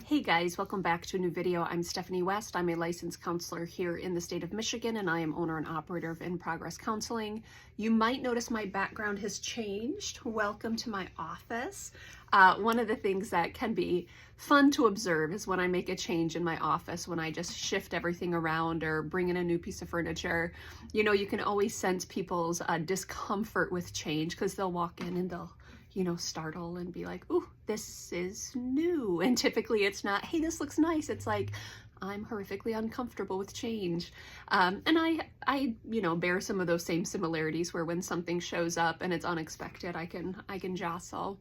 Hey guys, welcome back to a new video. I'm Stephanie West. I'm a licensed counselor here in the state of Michigan, and I am owner and operator of In Progress Counseling. You might notice my background has changed. Welcome to my office. One of the things that can be fun to observe is when I make a change in my office, when I just shift everything around or bring in a new piece of furniture. You know, you can always sense people's discomfort with change because they'll walk in and they'll startle and be like, ooh, this is new. And typically it's not, hey, this looks nice. It's like, I'm horrifically uncomfortable with change. And I bear some of those same similarities where when something shows up and it's unexpected, I can jostle.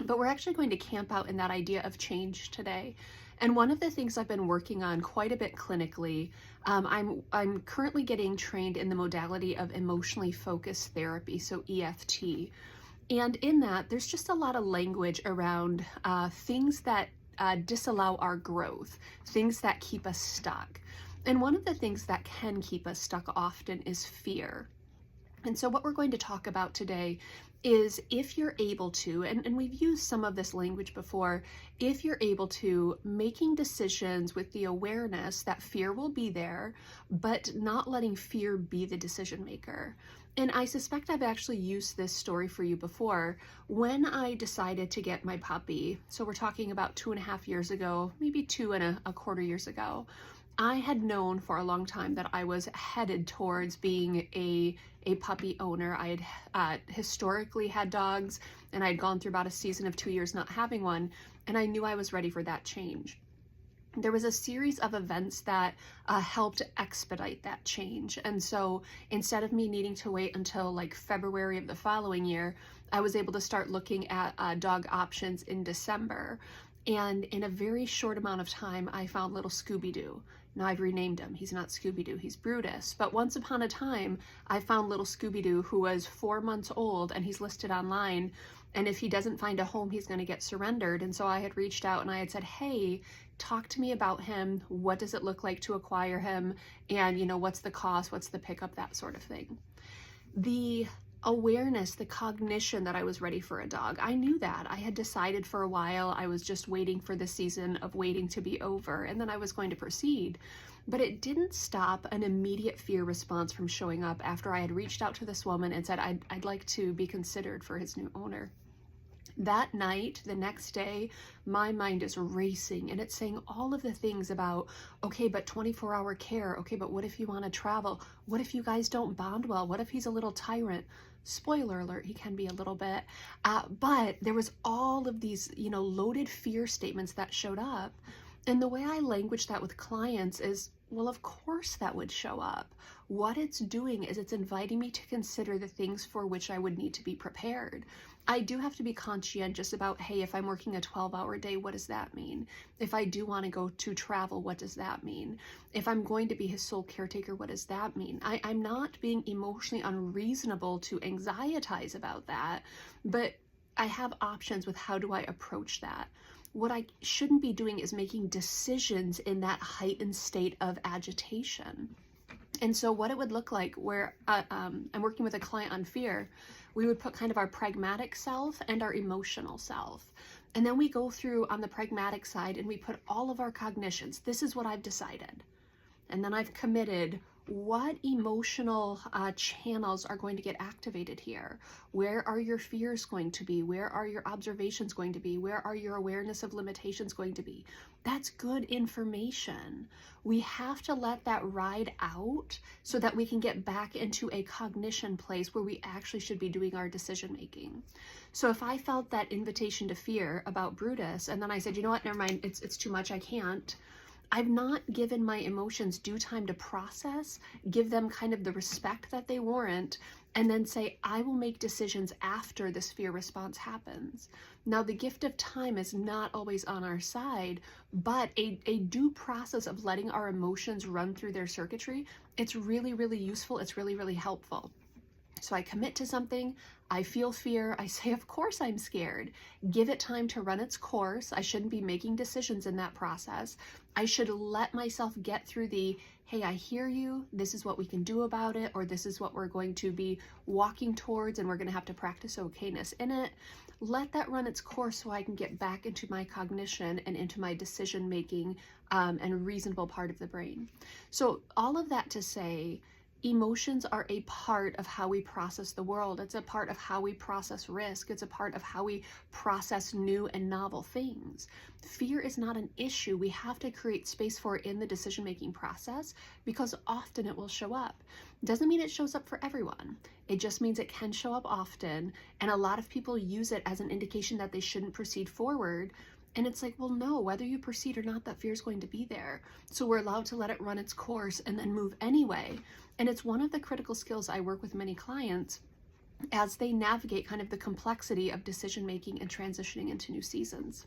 But we're actually going to camp out in that idea of change today. And one of the things I've been working on quite a bit clinically, I'm currently getting trained in the modality of emotionally focused therapy, so EFT. And in that, there's just a lot of language around things that disallow our growth, things that keep us stuck. And one of the things that can keep us stuck often is fear. And so what we're going to talk about today is if you're able to, and we've used some of this language before, if you're able to, making decisions with the awareness that fear will be there, but not letting fear be the decision maker. And I suspect I've actually used this story for you before. When I decided to get my puppy, so we're talking about 2.5 years ago, maybe 2.25 years ago, I had known for a long time that I was headed towards being a puppy owner. I had historically had dogs, and I had gone through about a season of 2 years not having one, and I knew I was ready for that change. There was a series of events that helped expedite that change. And so instead of me needing to wait until like February of the following year, I was able to start looking at dog options in December. And in a very short amount of time, I found little Scooby-Doo. Now I've renamed him. He's not Scooby-Doo, he's Brutus. But once upon a time, I found little Scooby-Doo who was 4 months old, and he's listed online. And if he doesn't find a home, he's going to get surrendered. And so I had reached out and I had said, hey, talk to me about him. What does it look like to acquire him? And, what's the cost? What's the pickup? That sort of thing. The awareness, the cognition that I was ready for a dog. I knew that. I had decided for a while. I was just waiting for the season of waiting to be over, and then I was going to proceed. But it didn't stop an immediate fear response from showing up after I had reached out to this woman and said, I'd like to be considered for his new owner. That night, the next day, my mind is racing and it's saying all of the things about, okay, but 24-hour care. Okay, but what if you want to travel? What if you guys don't bond well? What if he's a little tyrant? Spoiler alert, he can be a little bit. But there was all of these, loaded fear statements that showed up. And the way I language that with clients is, well, of course that would show up. What it's doing is it's inviting me to consider the things for which I would need to be prepared. I do have to be conscientious about, hey, if I'm working a 12-hour day, what does that mean? If I do want to go to travel, what does that mean? If I'm going to be his sole caretaker, what does that mean? I'm not being emotionally unreasonable to anxietize about that, but I have options with how do I approach that. What I shouldn't be doing is making decisions in that heightened state of agitation. And so what it would look like where I'm working with a client on fear, we would put kind of our pragmatic self and our emotional self. And then we go through on the pragmatic side and we put all of our cognitions. This is what I've decided. And then I've committed what emotional channels are going to get activated here? Where are your fears going to be? Where are your observations going to be? Where are your awareness of limitations going to be? That's good information. We have to let that ride out so that we can get back into a cognition place where we actually should be doing our decision making. So if I felt that invitation to fear about Brutus, and then I said, you know what, never mind, it's too much, I can't. I've not given my emotions due time to process, give them kind of the respect that they warrant, and then say, I will make decisions after this fear response happens. Now, the gift of time is not always on our side, but a due process of letting our emotions run through their circuitry, it's really, really useful. It's really, really helpful. So I commit to something, I feel fear, I say, of course I'm scared. Give it time to run its course. I shouldn't be making decisions in that process. I should let myself get through the, hey, I hear you, this is what we can do about it, or this is what we're going to be walking towards, and we're going to have to practice okayness in it. Let that run its course so I can get back into my cognition and into my decision making and reasonable part of the brain. So all of that to say, emotions are a part of how we process the world. It's a part of how we process risk. It's a part of how we process new and novel things. Fear is not an issue. We have to create space for it in the decision-making process because often it will show up. Doesn't mean it shows up for everyone. It just means it can show up often, and a lot of people use it as an indication that they shouldn't proceed forward. And it's like, well, no, whether you proceed or not, that fear is going to be there. So we're allowed to let it run its course and then move anyway. And it's one of the critical skills I work with many clients as they navigate kind of the complexity of decision making and transitioning into new seasons.